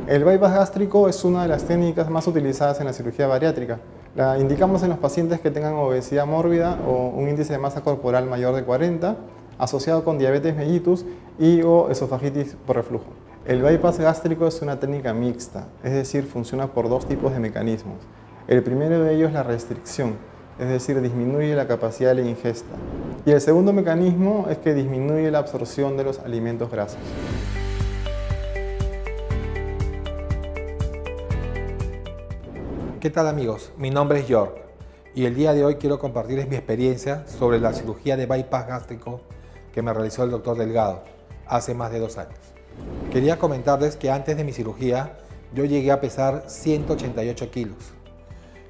El bypass gástrico es una de las técnicas más utilizadas en la cirugía bariátrica. La indicamos en los pacientes que tengan obesidad mórbida o un índice de masa corporal mayor de 40, asociado con diabetes mellitus y o esofagitis por reflujo. El bypass gástrico es una técnica mixta, es decir, funciona por dos tipos de mecanismos. El primero de ellos es la restricción, es decir, disminuye la capacidad de la ingesta. Y el segundo mecanismo es que disminuye la absorción de los alimentos grasos. ¿Qué tal amigos? Mi nombre es York y el día de hoy quiero compartirles mi experiencia sobre la cirugía de bypass gástrico que me realizó el doctor Delgado hace más de 2 años. Quería comentarles que antes de mi cirugía yo llegué a pesar 188 kilos,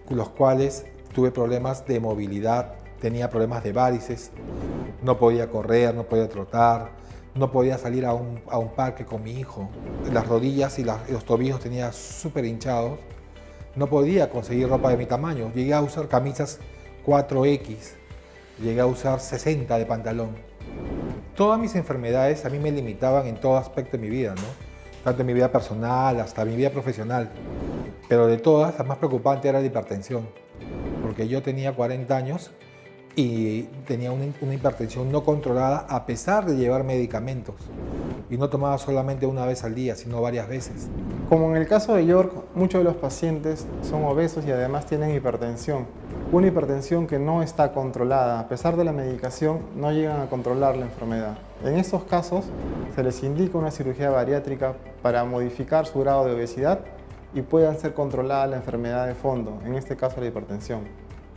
con los cuales tuve problemas de movilidad, tenía problemas de varices, no podía correr, no podía trotar, no podía salir a un parque con mi hijo. Las rodillas y los tobillos tenía súper hinchados. No podía conseguir ropa de mi tamaño. Llegué a usar camisas 4X, llegué a usar 60 de pantalón. Todas mis enfermedades a mí me limitaban en todo aspecto de mi vida, ¿no? Tanto en mi vida personal hasta mi vida profesional. Pero de todas, la más preocupante era la hipertensión, porque yo tenía 40 años y tenía una hipertensión no controlada a pesar de llevar medicamentos. Y no tomaba solamente una vez al día, sino varias veces. Como en el caso de York, muchos de los pacientes son obesos y además tienen hipertensión. Una hipertensión que no está controlada, a pesar de la medicación, no llegan a controlar la enfermedad. En estos casos, se les indica una cirugía bariátrica para modificar su grado de obesidad y puedan ser controlada la enfermedad de fondo, en este caso la hipertensión.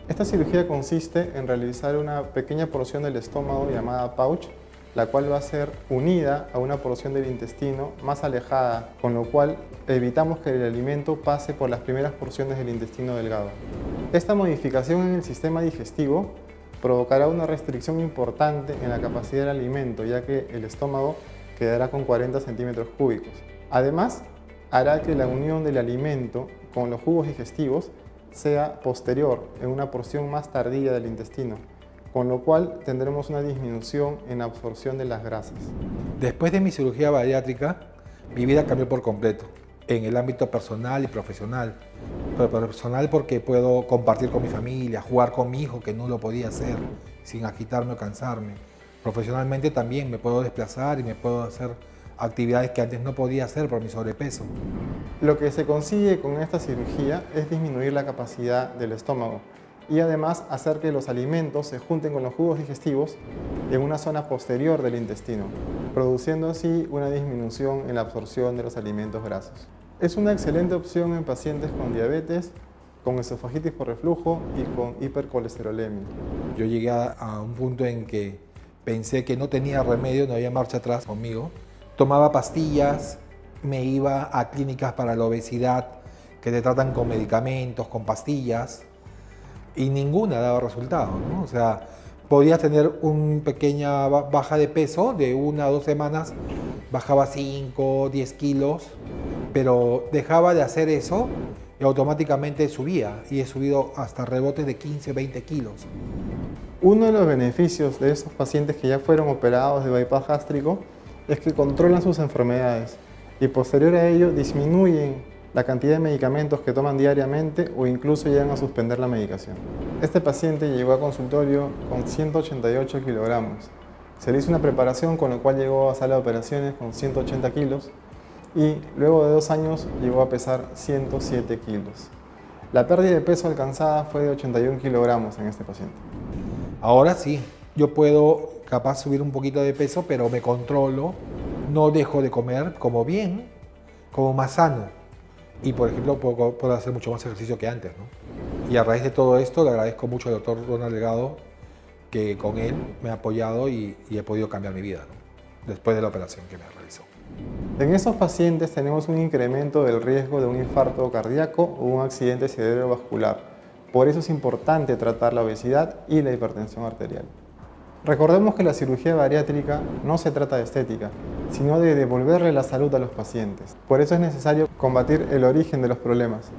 Esta cirugía consiste en realizar una pequeña porción del estómago llamada pouch, la cual va a ser unida a una porción del intestino más alejada, con lo cual evitamos que el alimento pase por las primeras porciones del intestino delgado. Esta modificación en el sistema digestivo provocará una restricción importante en la capacidad del alimento, ya que el estómago quedará con 40 centímetros cúbicos. Además, hará que la unión del alimento con los jugos digestivos sea posterior, en una porción más tardía del intestino, con lo cual tendremos una disminución en la absorción de las grasas. Después de mi cirugía bariátrica, mi vida cambió por completo, en el ámbito personal y profesional. Pero personal porque puedo compartir con mi familia, jugar con mi hijo, que no lo podía hacer sin agitarme o cansarme. Profesionalmente también me puedo desplazar y me puedo hacer actividades que antes no podía hacer por mi sobrepeso. Lo que se consigue con esta cirugía es disminuir la capacidad del estómago y además hacer que los alimentos se junten con los jugos digestivos en una zona posterior del intestino, produciendo así una disminución en la absorción de los alimentos grasos. Es una excelente opción en pacientes con diabetes, con esofagitis por reflujo y con hipercolesterolemia. Yo llegué a un punto en que pensé que no tenía remedio, no había marcha atrás conmigo. Tomaba pastillas, me iba a clínicas para la obesidad que te tratan con medicamentos, con pastillas, y ninguna daba resultado, ¿no? O sea, podías tener una pequeña baja de peso de 1 o 2 semanas, bajaba 5, 10 kilos, pero dejaba de hacer eso y automáticamente subía, y he subido hasta rebotes de 15, 20 kilos. Uno de los beneficios de estos pacientes que ya fueron operados de bypass gástrico es que controlan sus enfermedades y posterior a ello disminuyen la cantidad de medicamentos que toman diariamente o incluso llegan a suspender la medicación. Este paciente llegó a consultorio con 188 kilogramos. Se le hizo una preparación con lo cual llegó a sala de operaciones con 180 kilos y luego de 2 años llegó a pesar 107 kilos. La pérdida de peso alcanzada fue de 81 kilogramos en este paciente. Ahora sí, yo puedo capaz subir un poquito de peso, pero me controlo, no dejo de comer, como bien, como más sano. Y por ejemplo, puedo hacer mucho más ejercicio que antes, ¿no? Y a raíz de todo esto, le agradezco mucho al doctor Ronald Delgado, que con él me ha apoyado y he podido cambiar mi vida, ¿no? Después de la operación que me realizó. En estos pacientes tenemos un incremento del riesgo de un infarto cardíaco o un accidente cerebrovascular. Por eso es importante tratar la obesidad y la hipertensión arterial. Recordemos que la cirugía bariátrica no se trata de estética, sino de devolverle la salud a los pacientes. Por eso es necesario combatir el origen de los problemas.